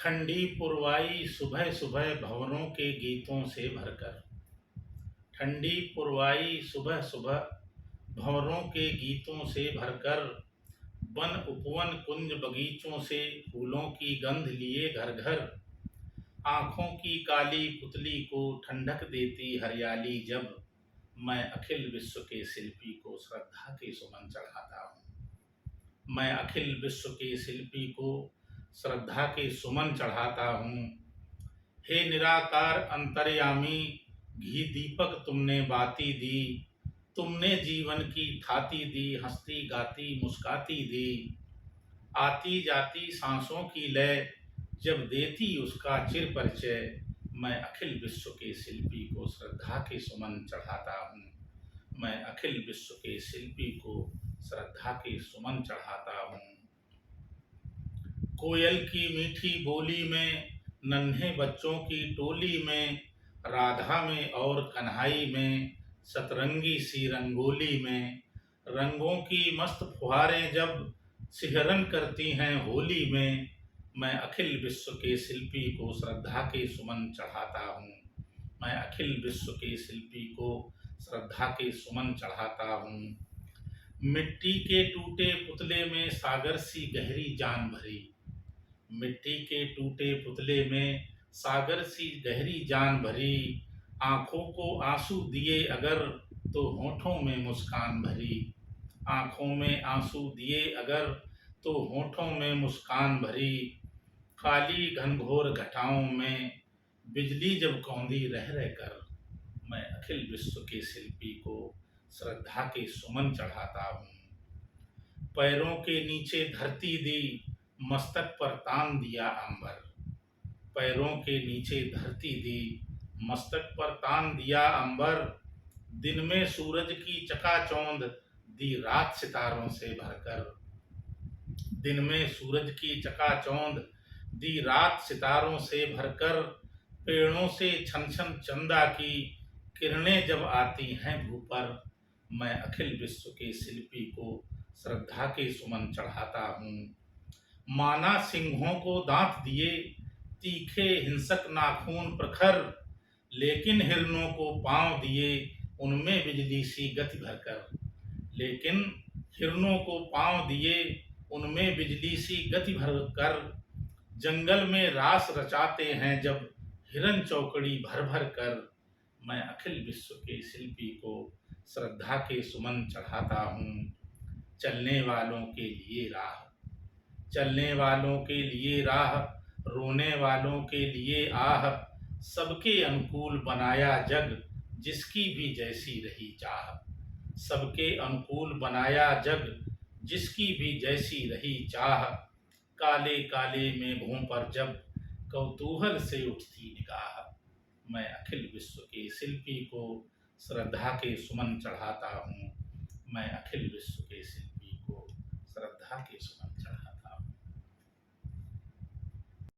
ठंडी पुरवाई सुबह सुबह भंवरों के गीतों से भरकर। ठंडी पुरवाई सुबह सुबह भंवरों के गीतों से भरकर। वन उपवन कुंज बगीचों से फूलों की गंध लिए घर घर। आँखों की काली पुतली को ठंडक देती हरियाली जब। मैं अखिल विश्व के शिल्पी को श्रद्धा के सुमन चढ़ाता हूँ। मैं अखिल विश्व के शिल्पी को श्रद्धा के सुमन चढ़ाता हूँ। हे निराकार अंतर्यामी, घी दीपक तुमने बाती दी। तुमने जीवन की थाती दी, हंसती गाती मुस्काती दी। आती जाती सांसों की लय, जब देती उसका चिर परिचय। मैं अखिल विश्व के शिल्पी को श्रद्धा के सुमन चढ़ाता हूँ। मैं अखिल विश्व के शिल्पी को श्रद्धा के सुमन चढ़ाता हूँ। कोयल की मीठी बोली में, नन्हे बच्चों की टोली में, राधा में और कन्हई में, सतरंगी सी रंगोली में, रंगों की मस्त फुहारें जब सिहरन करती हैं होली में। मैं अखिल विश्व के शिल्पी को श्रद्धा के सुमन चढ़ाता हूँ। मैं अखिल विश्व के शिल्पी को श्रद्धा के सुमन चढ़ाता हूँ। मिट्टी के टूटे पुतले में सागर सी गहरी जान भरी। मिट्टी के टूटे पुतले में सागर सी गहरी जान भरी। आँखों को आंसू दिए अगर, तो होठों में मुस्कान भरी। आँखों में आंसू दिए अगर, तो होठों में मुस्कान भरी। काली घनघोर घटाओं में बिजली जब कौंधी रह रह कर। मैं अखिल विश्व के शिल्पी को श्रद्धा के सुमन चढ़ाता हूँ। पैरों के नीचे धरती दी, मस्तक पर तान दिया अंबर। पैरों के नीचे धरती दी, मस्तक पर तान दिया अंबर। दिन में सूरज की चकाचौंध दी रात सितारों से भरकर। दिन में सूरज की चकाचौंध दी रात सितारों से भरकर। पेड़ों से छन छन चंदा की किरणें जब आती हैं भू पर। मैं अखिल विश्व के शिल्पी को श्रद्धा के सुमन चढ़ाता हूँ। माना सिंहों को दांत दिए, तीखे हिंसक नाखून प्रखर। लेकिन हिरणों को पांव दिए, उनमें बिजली सी गति भरकर। लेकिन हिरणों को पांव दिए, उनमें बिजली सी गति भरकर। जंगल में रास रचाते हैं जब हिरन चौकड़ी भर भर कर। मैं अखिल विश्व के शिल्पी को श्रद्धा के सुमन चढ़ाता हूँ। चलने वालों के लिए राह, चलने वालों के लिए राह, रोने वालों के लिए आह। सबके अनुकूल बनाया जग, जिसकी भी जैसी रही चाह। सबके अनुकूल बनाया जग, जिसकी भी जैसी रही चाह। काले काले मेघों पर जब कौतूहल से उठती निगाह। मैं अखिल विश्व के शिल्पी को श्रद्धा के सुमन चढ़ाता हूँ। मैं अखिल विश्व के शिल्पी को श्रद्धा के सुमन